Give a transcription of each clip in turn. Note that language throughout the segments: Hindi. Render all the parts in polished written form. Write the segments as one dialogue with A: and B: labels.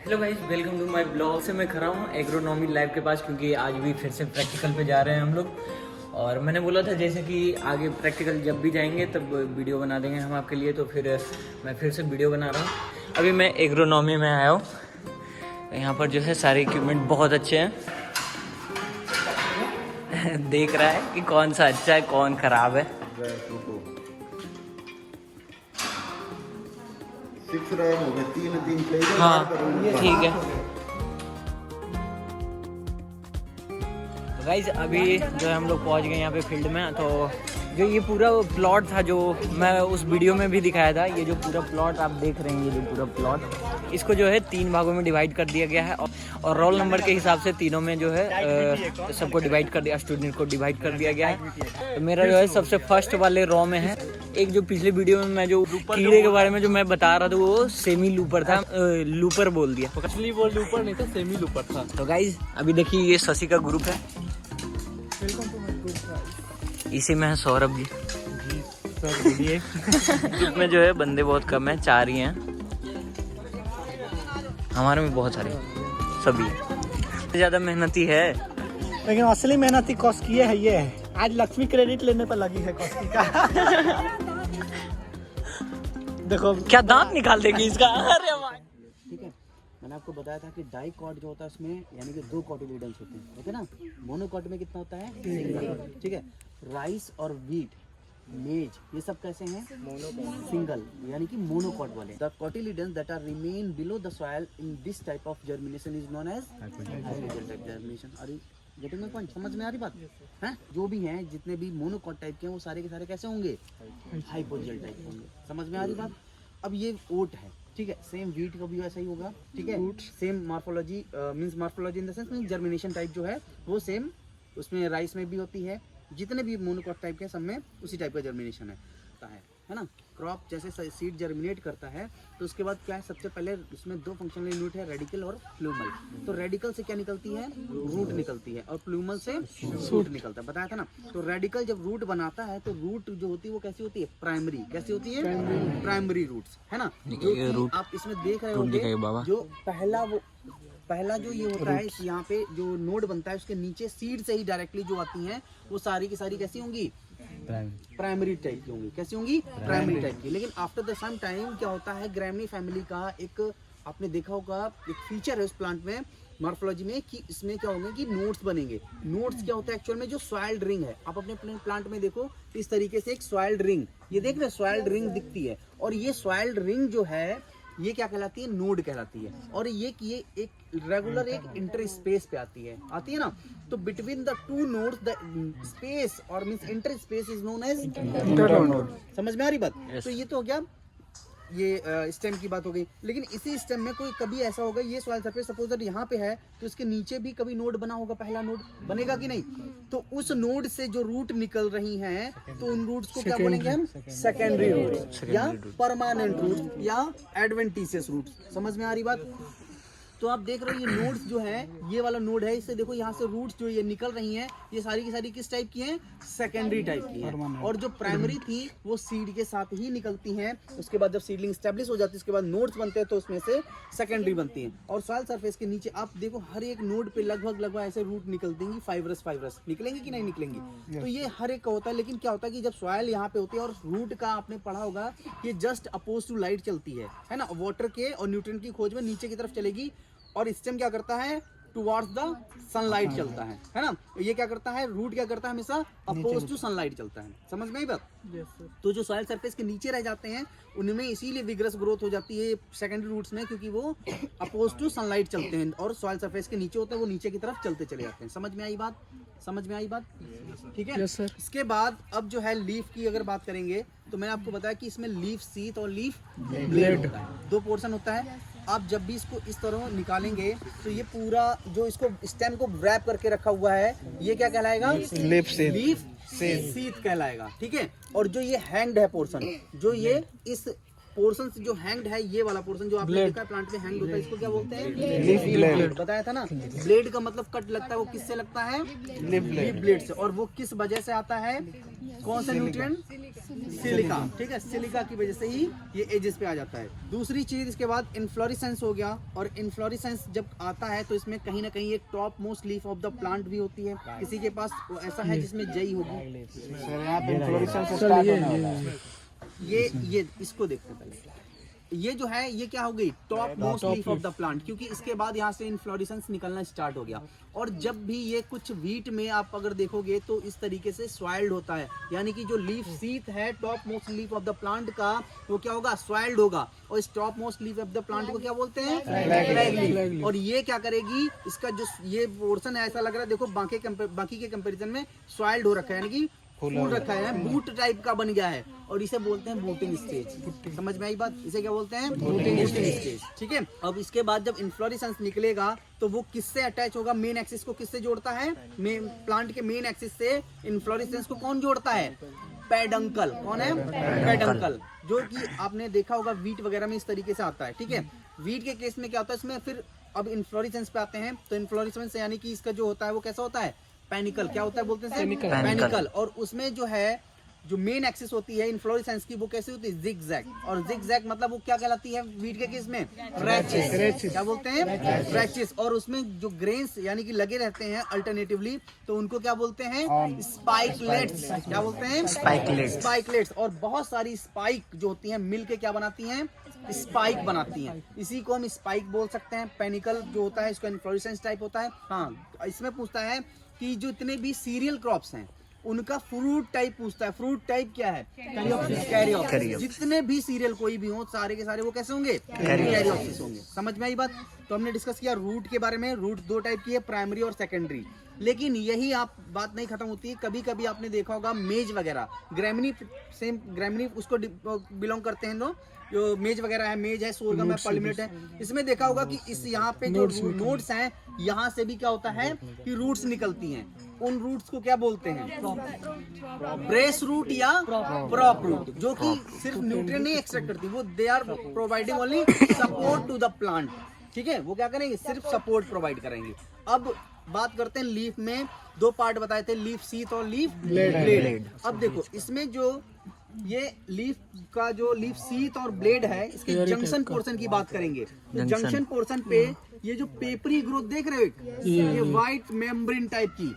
A: Hello guys, welcome to my blog. से मैं खड़ा हूँ एग्रोनॉमी लैब के पास क्योंकि आज भी फिर से प्रैक्टिकल पे जा रहे हैं हम लोग। और मैंने बोला था जैसे कि आगे प्रैक्टिकल जब भी जाएंगे तब वीडियो बना देंगे हम आपके लिए, तो फिर मैं फिर से वीडियो बना रहा हूँ। अभी मैं एग्रोनॉमी में आया हूँ। यहाँ पर जो है सारे इक्विपमेंट बहुत अच्छे हैं। देख रहा है कि कौन सा अच्छा है कौन खराब है। हाँ ठीक है। तो गाइस अभी जो है हम लोग पहुंच गए यहाँ पे फील्ड में। तो जो ये पूरा प्लॉट था जो मैं उस वीडियो में भी दिखाया था, ये जो पूरा प्लॉट आप देख रहे हैं, ये जो पूरा प्लॉट, इसको जो है 3 भागों में डिवाइड कर दिया गया है। और रोल नंबर के हिसाब से तीनों में जो है सबको डिवाइड कर दिया, स्टूडेंट को डिवाइड कर दिया गया है। तो मेरा जो है सबसे फर्स्ट वाले रॉ में है। एक जो पिछले वीडियो में मैं जो कीड़े के बारे में जो मैं बता रहा था वो सेमी लूपर था, लूपर बोल दिया।
B: एक्चुअली वो लूपर नहीं था, सेमी लूपर था।
A: तो गाइज अभी देखिए ये शशि का ग्रुप है, इसी में है सौरभ जी। ग्रुप में जो है बंदे बहुत कम है, 4 ही हैं। हमारे में बहुत सारे सभी ज्यादा मेहनती है,
B: लेकिन असली मेहनती कॉस्की है ये है। आज लक्ष्मी क्रेडिट लेने पर लगी है कॉस्की का। देखो
A: क्या दांत निकाल देगी इसका। अरे भाई
C: ठीक है, मैंने आपको बताया था कि डाई कॉट जो होता है उसमें यानी कि 2 कॉटिलीडन्स होते हैं, ठीक है ना। मोनोकॉट में कितना होता है? सिंगल, ठीक है। राइस और व्हीट, मेज, ये सब कैसे हैं? सिंगल, यानी कि मोनोकॉट वाले। The cotyledons that are remain below the soil in this type of germination is known as hypogeal type germination. Are getting my point? समझ में आ रही बात है? जो भी हैं, जितने भी मोनोकॉट टाइप के हैं वो सारे के सारे कैसे होंगे? हाइपोजेल टाइप होंगे। समझ में आ रही बात? अब ये ओट है, ठीक है, सेम व्हीट का भी वैसा ही होगा, ठीक है। Same morphology means morphology in the sense means germination type जो है वो सेम उसमें राइस में भी होती है। जितने भी मोनोकॉट टाइप के सब में उसी टाइप का जर्मिनेशन है ना। क्रॉप जैसे सीड जर्मिनेट करता है तो उसके बाद क्या है, सबसे पहले उसमें 2 फंक्शनल यूनिट है, रेडिकल और प्लूमल। तो रेडिकल से क्या निकलती है? रूट निकलती है, और प्लूमल से शूट निकलता है, बताया था ना। तो रेडिकल जब रूट बनाता है तो रूट जो होती है वो कैसी होती है? प्राइमरी। कैसी होती है? प्राइमरी रूट्स, है ना। जो आप इसमें देख रहे होंगे, जो पहला जो ये होता है, यहाँ पे जो नोड बनता है उसके नीचे सीड से ही डायरेक्टली जो आती हैं वो सारी की सारी कैसी होंगी? प्राइमरी टाइप की होंगी। कैसी होंगी? प्राइमरी टाइप की। लेकिन आफ्टर द सम टाइम क्या होता है, ग्रैमनी फैमिली का एक आपने देखा होगा एक फीचर है उस प्लांट में, मॉर्फोलॉजी में, कि इसमें क्या होंगे कि नोड्स बनेंगे। नोड्स क्या होता है एक्चुअल में? जो सॉइल्ड रिंग है, आप अपने प्लांट में देखो इस तरीके से एक सॉइल्ड रिंग, ये देख रहे हैं, सॉइल्ड रिंग दिखती है। और ये सॉइल्ड रिंग जो है ये क्या कहलाती है? नोड कहलाती है। और ये एक रेगुलर एक इंटर स्पेस पे आती है ना। तो between the 2 nodes the space और means inter space is known as internode. समझ में आ रही बात? तो ये तो हो गया, ये स्टेम की बात हो गई। लेकिन इसी स्टेम में कोई कभी ऐसा होगा, ये सॉइल सरफेस सपोज दैट यहाँ पे है तो इसके नीचे भी कभी नोड बना होगा, पहला नोड बनेगा कि नहीं? तो उस नोड से जो रूट निकल रही हैं तो उन रूट्स को क्या बोलेंगे हम? सेकेंडरी रूट्स या परमानेंट रूट्स या एडवेंटिशियस रूट्स। समझ में आ रही बात? तो आप देख रहे हो ये नोड्स जो है, ये वाला नोड है, इससे देखो यहाँ से रूट्स जो ये निकल रही हैं ये सारी की सारी किस टाइप की हैं? सेकेंडरी टाइप की हैं। और जो प्राइमरी थी वो सीड के साथ ही निकलती हैं। उसके बाद जब सीडलिंग स्टैब्लिश हो जाती है उसके बाद नोड्स बनते हैं तो उसमें से सेकेंडरी बनती हैं। और सॉइल सरफेस के नीचे आप देखो हर एक नोड पे लगभग ऐसे रूट निकल देंगी, फाइब्रस निकलेंगी कि नहीं निकलेंगी? तो ये हर एक का होता है। लेकिन क्या होता है कि जब सॉइल यहाँ पे होती है और रूट का आपने पढ़ा होगा ये जस्ट अपोज टू लाइट चलती है ना। वाटर के और न्यूट्रिएंट की खोज में नीचे की तरफ चलेगी और स्टेम क्या करता है? टुवर्ड्स द सनलाइट चलता है ना। ये क्या करता है? रूट क्या करता है? हमेशा अपोज टू सनलाइट चलता है। समझ में आई बात? तो जो सॉइल सरफेस के नीचे रह जाते हैं उनमें इसीलिए विग्रस ग्रोथ हो जाती है सेकेंडरी रूट्स में, क्योंकि वो अपोज टू सनलाइट चलते हैं और सॉइल सरफेस के नीचे होता है वो नीचे की तरफ चलते चले जाते हैं। समझ में आई बात? समझ में आई बात? ठीक है। इसके बाद अब जो है लीफ की अगर बात करेंगे तो मैंने आपको बताया कि इसमें लीफ सीथ और लीफ ब्लेड होता है, 2 पोर्शन होता है। आप जब भी इसको इस तरह निकालेंगे तो ये पूरा जो इसको स्टेम को रैप करके रखा हुआ है ये क्या कहलाएगा? लीफ सीथ कहलाएगा, ठीक है। और जो ये हैंग्ड है पोर्शन, जो ये इस पोर्शन से जो हैंग्ड है, ये वाला पोर्शन जो आपने देखा है प्लांट में हैंग होता है, इसको क्या बोलते हैं? Leaf blade. बताया था ना, ब्लेड का मतलब कट लगता है, वो किससे लगता है? लीफ ब्लेड से। और वो किस वजह से आता है? कौन सा न्यूट्रिएंट? सिलिका। ठीक है, सिलिका की वजह से ही ये एजेस पे आ जाता है। दूसरी चीज इसके बाद इन्फ्लोरेसेंस हो गया, और इन्फ्लोरेसेंस जब आता है तो इसमें कहीं ना कहीं एक top most leaf of the plant भी होती है। किसी के पास वो ऐसा है जिसमें जई होगी, ये इसको देखते हैं पहले। ये जो है ये क्या हो गई? Top most leaf of the plant, क्योंकि इसके बाद यहाँ से इन्फ्लोरेसेंस निकलना स्टार्ट हो गया। और जब भी ये कुछ वीट में आप अगर देखोगे तो इस तरीके से सॉइल्ड होता है, यानी कि जो लीफ सीथ है top most leaf of the plant का, वो क्या होगा? सॉइल्ड होगा। और इस top most leaf of the plant को क्या बोलते हैं? Flag leaf. और ये क्या करेगी? इसका जो ये पोर्शन है ऐसा लग रहा है, देखो बाकी के कंपेरिजन में सॉइल्ड हो रखा है, यानी कि फूल रखा है, बूट टाइप का बन गया है, और इसे बोलते हैं बूटिंग स्टेज। समझ में आई बात? इसे क्या बोलते हैं? Booting stage. ठीक है, अब इसके बाद जब इन्फ्लोरेसेंस निकलेगा तो वो किससे अटैच होगा? मेन एक्सिस को किससे जोड़ता है? प्लांट के मेन एक्सिस से इन्फ्लोरेसेंस को कौन जोड़ता है? पेडंकल। कौन है? पेडंकल, जो कि आपने देखा होगा वीट वगैरह में इस तरीके से आता है। ठीक है, वीट के केस में क्या होता है इसमें? फिर अब इन्फ्लोरेसेंस पे आते हैं, तो इन्फ्लोरेसेंस यानी कि इसका जो होता है वो कैसा होता है? पैनिकल। क्या होता है बोलते हैं? पैनिकल। और उसमें जो है जो मेन एक्सिस होती है इन्फ्लोरेसेंस की, वो कैसे होती है? जिगजैग। और जिगजैग मतलब वो क्या कहलाती है वीट के केस में? रैचेस। क्या बोलते हैं? रैचेस। और उसमें जो ग्रेन्स यानी कि लगे रहते हैं अल्टरनेटिवली, तो उनको क्या बोलते हैं? स्पाइकलेट्स। क्या बोलते हैं? स्पाइकलेट्स। और बहुत सारी स्पाइक जो होती हैं मिलके क्या बनाती हैं? स्पाइक बनाती हैं। इसी को हम स्पाइक बोल सकते हैं। पैनिकल जो होता है इसका इन्फ्लोरेसेंस टाइप होता है। हाँ, इसमें पूछता है कि जो इतने भी सीरियल क्रॉप्स हैं उनका फ्रूट टाइप पूछता है। फ्रूट टाइप क्या है? कैरियोप्सिस। जितने भी सीरियल कोई भी हो, सारे के सारे वो कैसे होंगे? कैरियोप्सिस होंगे। समझ में आई बात? तो हमने डिस्कस किया रूट के बारे में। रूट दो टाइप की है, प्राइमरी और सेकेंडरी। लेकिन यही आप बात नहीं खत्म होती है। कभी कभी आपने देखा होगा मेज वगैरह, ग्रेमिनी, सेम ग्रेमिनी उसको बिलोंग करते हैं लोग। जो मेज वगैरह है, मेज है, सोरगम है, पर्लिमेट है, इसमें देखा होगा कि इस यहाँ पे जो नोड्स हैं, यहाँ से भी क्या होता है कि रूट्स निकलती हैं। उन रूट्स को क्या बोलते हैं? ब्रेस रूट या प्रॉप रूट, जो कि सिर्फ न्यूट्रिएंट नहीं एक्सट्रैक्ट करती, वो they are providing only support to the plant. ठीक है, वो क्या करेंगे? सिर्फ सपोर्ट प्रोवाइड करेंगे। अब बात करते हैं लीफ में। दो पार्ट बताए थे, लीफ सीथ और लीफ ब्लेड। अब देखो इसमें जो ये लीफ का जो लीफ सीथ और ब्लेड है, इसके जंक्शन पोर्शन की बात करेंगे। तो जंक्शन पोर्शन पे ये जो पेपरी ग्रोथ देख रहे हो, ये व्हाइट मेम्ब्रेन टाइप की,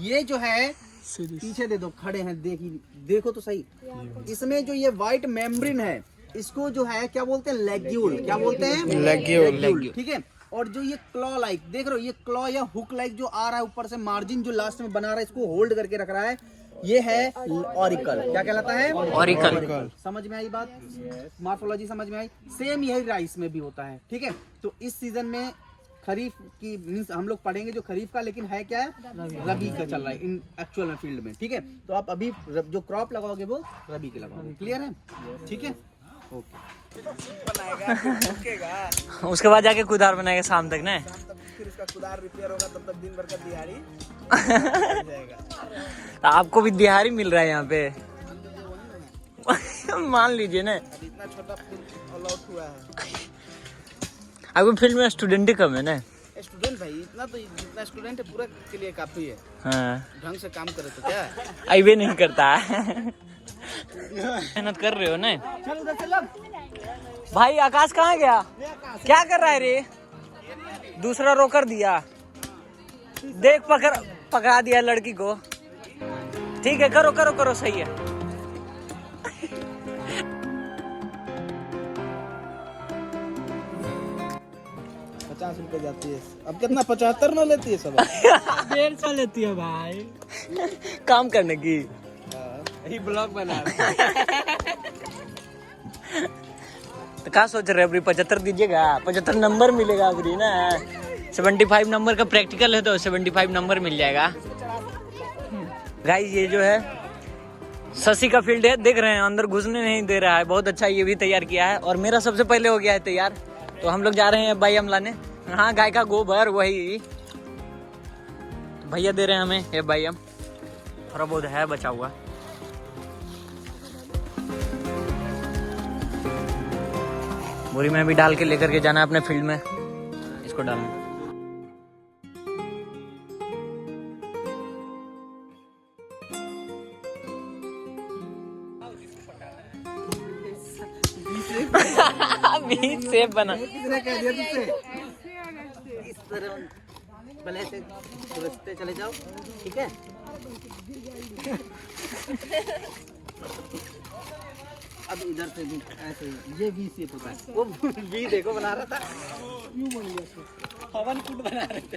C: ये जो है पीछे दे दो, खड़े हैं, देखो तो सही। इसमें जो ये व्हाइट मेम्ब्रेन है, इसको जो है क्या बोलते हैं? लेग्यूल। क्या बोलते हैं? लेग्यूल। ठीक है, और जो ये क्लॉ लाइक देख रहे हो, ये क्लॉ या हुक लाइक जो आ रहा है ऊपर से, मार्जिन जो लास्ट में बना रहा है, इसको होल्ड करके रख रहा है, ये है ऑरिकल। क्या कहलाता है? ऑरिकल। समझ में आई बात? मॉर्फोलॉजी समझ में आई? सेम यही राइस में भी होता है। ठीक है, तो इस सीजन में खरीफ की मीन्स हम लोग पढ़ेंगे जो खरीफ का, लेकिन है क्या? रबी का चल रहा है इन एक्चुअल में फील्ड में। ठीक है, तो आप अभी जो क्रॉप लगाओगे वो रबी के लगाओगे। क्लियर है? ठीक है, ओके।
A: उसके बाद जाके कुदार बनाएगा शाम तक ना।
B: फिर उसका कुदार रिपेयर होगा, तब तक दिन भर का दिहाड़ी
A: तो आपको भी दिहाड़ी मिल रहा है यहाँ पे। मान लीजिए ना,
B: इतना छोटा फील्ड अलॉट हुआ है।
A: आपको फील्ड में स्टूडेंट ही कम है ना?
B: स्टूडेंट भाई इतना तो, जितना स्टूडेंट है पूरा के लिए काफी है।
A: हाँ,
B: ढंग से काम करे तो क्या
A: आईवे नहीं करता है। मेहनत कर रहे हो ना?
B: चल उधर चल।
A: भाई आकाश कहाँ गया? क्या कर रहा है रे? दूसरा रोकर दिया, देख पकड़ा दिया लड़की को। ठीक है, करो करो करो, सही है।
B: 50 रुपए जाती है। अब कितना 75 न लेती है सब?
A: 150 लेती है भाई, काम करने की।
B: यही ब्लॉग बना
A: तो क्या सोच रहे अभी? 75 दीजिएगा, 75 नंबर मिलेगा अभी ना। 75 नंबर का प्रैक्टिकल है तो 75 नंबर मिल जाएगा। गाइस ये जो है शशि का फील्ड है, देख रहे हैं अंदर घुसने नहीं दे रहा है। बहुत अच्छा, ये भी तैयार किया है और मेरा सबसे पहले हो गया है तैयार। तो हम लोग जा रहे हैं बाइयम लाने। हाँ, गाय का गोबर वही तो भैया दे रहे हैं हमें ये बाइयम। थोड़ा बहुत है बचा हुआ। बोरी में भी डाल के लेकर के जाना है अपने फील्ड में, इसको डालना। सेफ बना।
C: किसने कह दिया तुझसे? इस तरह पहले ऐसे रास्ते चले जाओ, ठीक है? अब इधर से भी ऐसे ये वी शेप होता है। वो वी देखो बना रहा था, यूं बन गया, हवन कुंड बना रहे थे।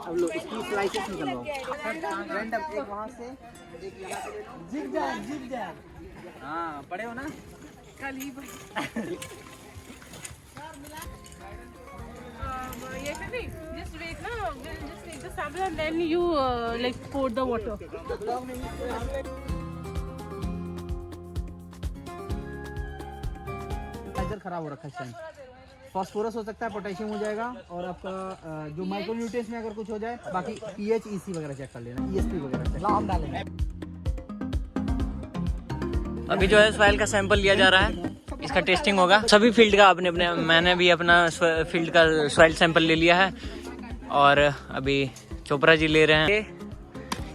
C: अब लो इसकी स्लाइसेस निकलवाओ, रैंडम एक वहाँ से एक यहाँ से, जिग जैग। हाँ पढ़े हो ना?
D: कल ही just wait now, we'll just take the sample and then you like pour the water.
C: खराब हो रखा है इस टाइम। फास्फोरस हो सकता है, पोटेशियम हो जाएगा, और आपका जो माइक्रोन्यूट्रिएंट्स में अगर कुछ हो जाए, बाकी पीएच ईसी वगैरह चेक कर लेना, ईएसपी वगैरह चेक
B: हम डालेंगे।
A: अभी जो है सॉइल का सैंपल लिया जा रहा है, इसका टेस्टिंग होगा। सभी फील्ड का अपने अपने, मैंने भी अपना फील्ड का सॉइल सैंपल ले लिया है और अभी चोपड़ा जी ले रहे हैं।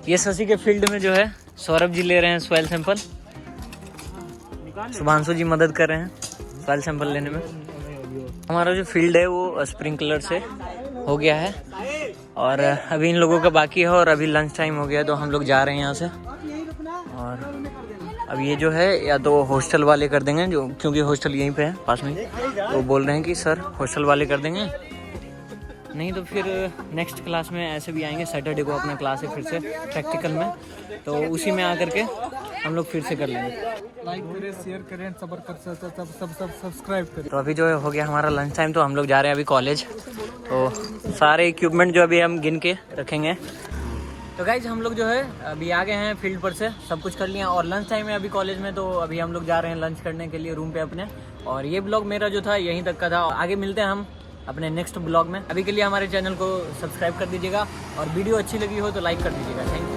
A: ये शशि के फील्ड में जो है सौरभ जी ले रहे हैं सॉइल सैंपल, शुभांशु जी मदद कर रहे हैं सॉइल सैंपल लेने में। हमारा जो फील्ड है वो स्प्रिंकलर से हो गया है और अभी इन लोगों का बाकी है और अभी लंच टाइम हो गया तो हम लोग जा रहे हैं यहाँ से। और अब ये जो है या तो हॉस्टल वाले कर देंगे, जो क्योंकि हॉस्टल यहीं पे है पास में, तो बोल रहे हैं कि सर हॉस्टल वाले कर देंगे, नहीं तो फिर नेक्स्ट क्लास में ऐसे भी आएंगे। सैटरडे को अपना क्लास है फिर से प्रैक्टिकल में, तो उसी में आकर के हम लोग फिर से कर लेंगे।
B: लाइक करें, शेयर करें, सब्सक्राइब करें।
A: तो अभी जो हो गया हमारा लंच टाइम, तो हम लोग जा रहे हैं अभी कॉलेज। तो सारे इक्विपमेंट जो अभी हम गिन के रखेंगे। तो गाइज हम लोग जो है अभी आ गए हैं फील्ड पर से, सब कुछ कर लिया और लंच टाइम है अभी कॉलेज में, तो अभी हम लोग जा रहे हैं लंच करने के लिए रूम पे अपने। और ये ब्लॉग मेरा जो था यहीं तक का था, आगे मिलते हैं हम अपने नेक्स्ट ब्लॉग में। अभी के लिए हमारे चैनल को सब्सक्राइब कर दीजिएगा और वीडियो अच्छी लगी हो तो लाइक कर दीजिएगा। Thank you.